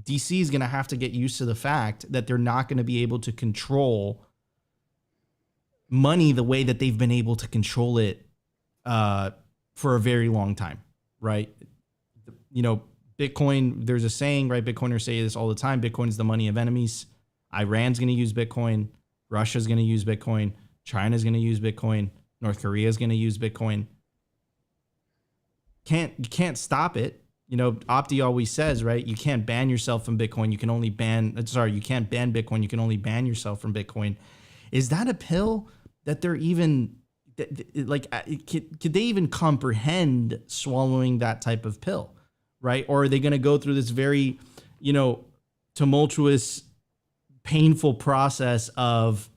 DC is going to have to get used to the fact that they're not going to be able to control money the way that they've been able to control it for a very long time, right? You know, Bitcoin, there's a saying, right? Bitcoiners say this all the time. Bitcoin is the money of enemies. Iran's going to use Bitcoin. Russia's going to use Bitcoin. China's going to use Bitcoin. North Korea's going to use Bitcoin. You can't stop it. You know, Opti always says, right? You can't ban yourself from Bitcoin. You can only you can't ban Bitcoin. You can only ban yourself from Bitcoin. Is that a pill that they're even like? Could they even comprehend swallowing that type of pill, right? Or are they going to go through this very, you know, tumultuous, painful process of,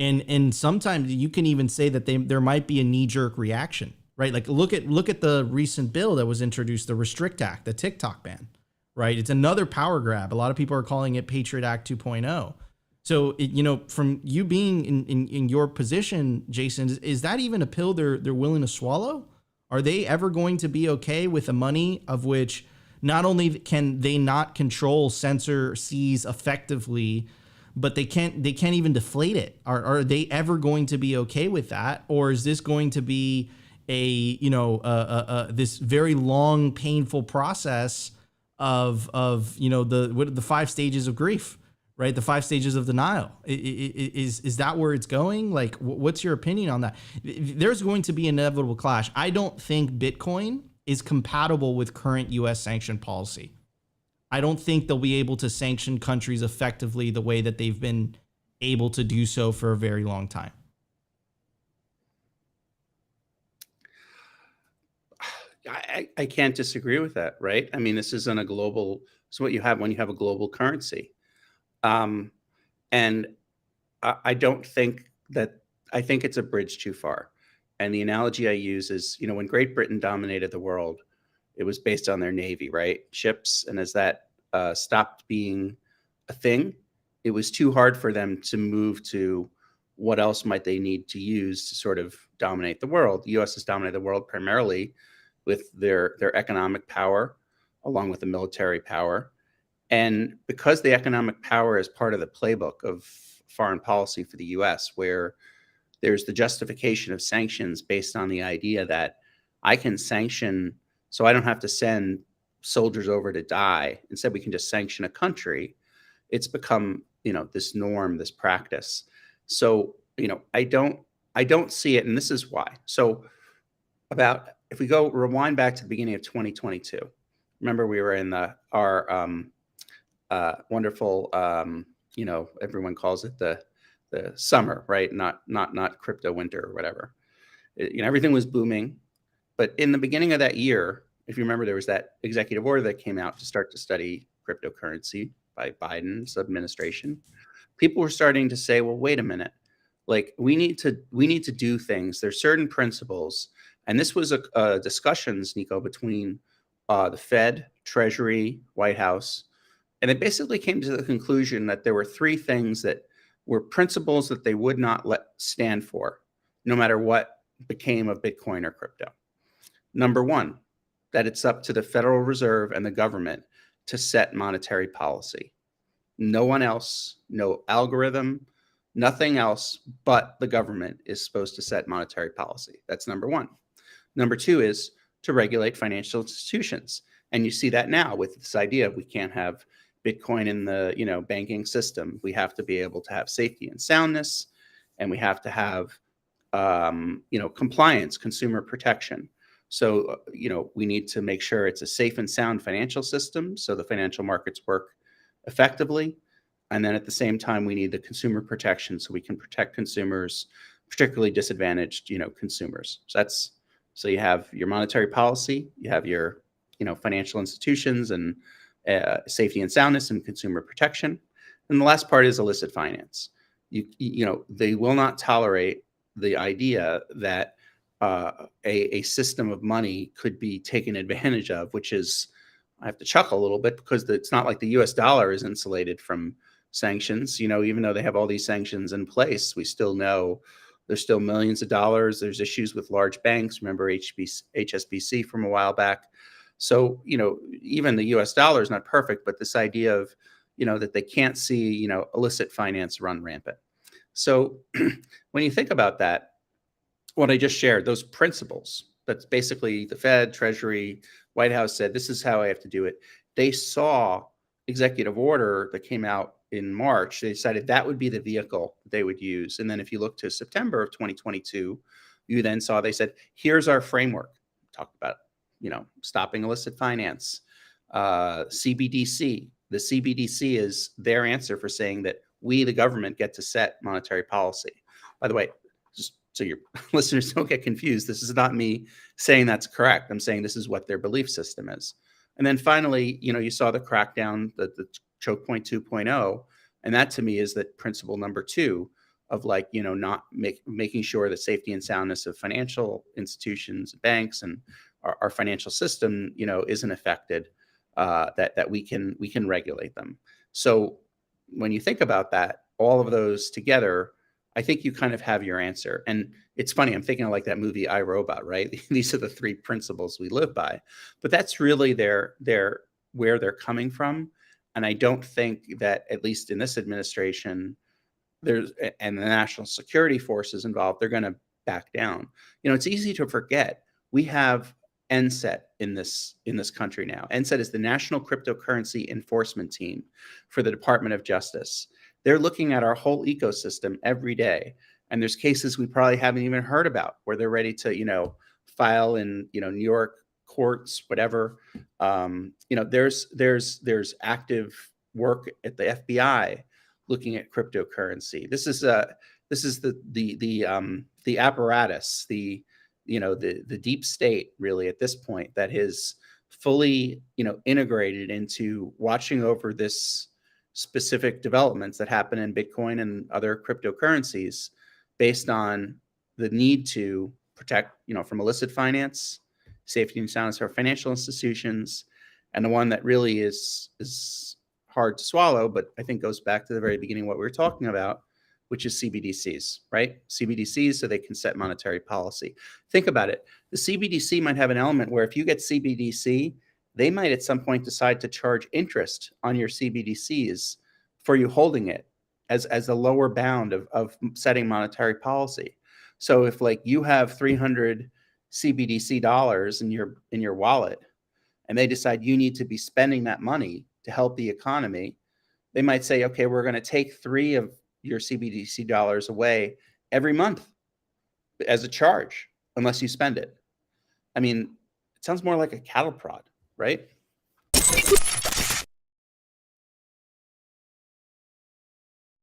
and sometimes you can even say that there might be a knee-jerk reaction, right? Like look at the recent bill that was introduced, the Restrict Act, the TikTok ban, right? It's another power grab. A lot of people are calling it Patriot Act 2.0. So, you know, from you being in your position, Jason, is that even a pill they're willing to swallow? Are they ever going to be okay with a money of which not only can they not control, censor, seize effectively, but they can't even deflate it? Are they ever going to be okay with that? Or is this going to be this very long, painful process of the 5 stages of grief, right? The 5 stages of denial. Is that where it's going? Like, what's your opinion on that? There's going to be an inevitable clash. I don't think Bitcoin is compatible with current U.S. sanction policy. I don't think they'll be able to sanction countries effectively the way that they've been able to do so for a very long time. I can't disagree with that, right? I mean, this isn't a global, it's what you have when you have a global currency. And I don't think that, I think it's a bridge too far. And the analogy I use is, you know, when Great Britain dominated the world, it was based on their navy, right? Ships. And as that stopped being a thing, it was too hard for them to move to what else might they need to use to sort of dominate the world. The US has dominated the world primarily with their economic power, along with the military power. And because the economic power is part of the playbook of foreign policy for the US, where there's the justification of sanctions based on the idea that I can sanction so I don't have to send soldiers over to die. Instead, we can just sanction a country. It's become, you know, this norm, this practice. So, you know, I don't see it. And this is why. So if we go rewind back to the beginning of 2022, remember we were in our wonderful, you know, everyone calls it the summer, right? Not crypto winter or whatever. You know, everything was booming. But in the beginning of that year, if you remember, there was that executive order that came out to start to study cryptocurrency by Biden's administration. People were starting to say, well, wait a minute, like we need to do things. There's certain principles. And this was a discussions, Nico, between the Fed, Treasury, White House. And they basically came to the conclusion that there were 3 things that were principles that they would not let stand for, no matter what became of Bitcoin or crypto. Number 1, that it's up to the Federal Reserve and the government to set monetary policy. No one else, no algorithm, nothing else but the government is supposed to set monetary policy. That's number 1. Number 2 is to regulate financial institutions. And you see that now with this idea of we can't have Bitcoin in the, you know, banking system. We have to be able to have safety and soundness, and we have to have, you know, compliance, consumer protection. So, you know, we need to make sure it's a safe and sound financial system so the financial markets work effectively. And then at the same time, we need the consumer protection so we can protect consumers, particularly disadvantaged, you know, consumers. So you have your monetary policy, you have your, you know, financial institutions and safety and soundness and consumer protection. And the last part is illicit finance. You know, they will not tolerate the idea that a system of money could be taken advantage of, which is, I have to chuckle a little bit because it's not like the US dollar is insulated from sanctions. You know, even though they have all these sanctions in place, we still know there's still millions of dollars. There's issues with large banks. Remember HSBC from a while back. So, even the US dollar is not perfect, but this idea of, that they can't see, illicit finance run rampant. So when you think about that, what I just shared, those principles, that's basically the Fed, Treasury, White House said, this is how I have to do it. They saw executive order that came out in March. They decided that would be the vehicle they would use. And then if you look to September of 2022, you then saw they said, here's our framework. Talked about, stopping illicit finance, CBDC. The CBDC is their answer for saying that we, the government, get to set monetary policy. By the way, just so your listeners don't get confused, this is not me saying that's correct. I'm saying this is what their belief system is. And then finally, you saw the crackdown, the choke point 2.0. And that to me is that principle number 2 of not making sure the safety and soundness of financial institutions, banks, and our financial system, isn't affected, that we can regulate them. So when you think about that, all of those together, I think you kind of have your answer. And it's funny, I'm thinking of like that movie I, Robot, right? These are the 3 principles we live by. But that's really where they're coming from. And I don't think that, at least in this administration, and the national security forces involved, they're going to back down. It's easy to forget we have NSET in this country now. NSET is the National Cryptocurrency Enforcement Team for the Department of Justice. They're looking at our whole ecosystem every day. And there's cases we probably haven't even heard about where they're ready to, file in, New York courts, whatever. There's active work at the FBI looking at cryptocurrency. This is the apparatus, the deep state, really, at this point, that is fully, integrated into watching over this specific developments that happen in Bitcoin and other cryptocurrencies, based on the need to protect, from illicit finance, safety and soundness of our financial institutions, and the one that really is hard to swallow, but I think goes back to the very beginning of what we were talking about, which is CBDCs, right? CBDCs, so they can set monetary policy. Think about it. The CBDC might have an element where if you get CBDC, they might at some point decide to charge interest on your CBDCs for you holding it as a lower bound of setting monetary policy. So if you have 300 CBDC dollars in your wallet, and they decide you need to be spending that money to help the economy, they might say, okay, we're going to take 3 of your CBDC dollars away every month as a charge, unless you spend it. I mean, it sounds more like a cattle prod, right?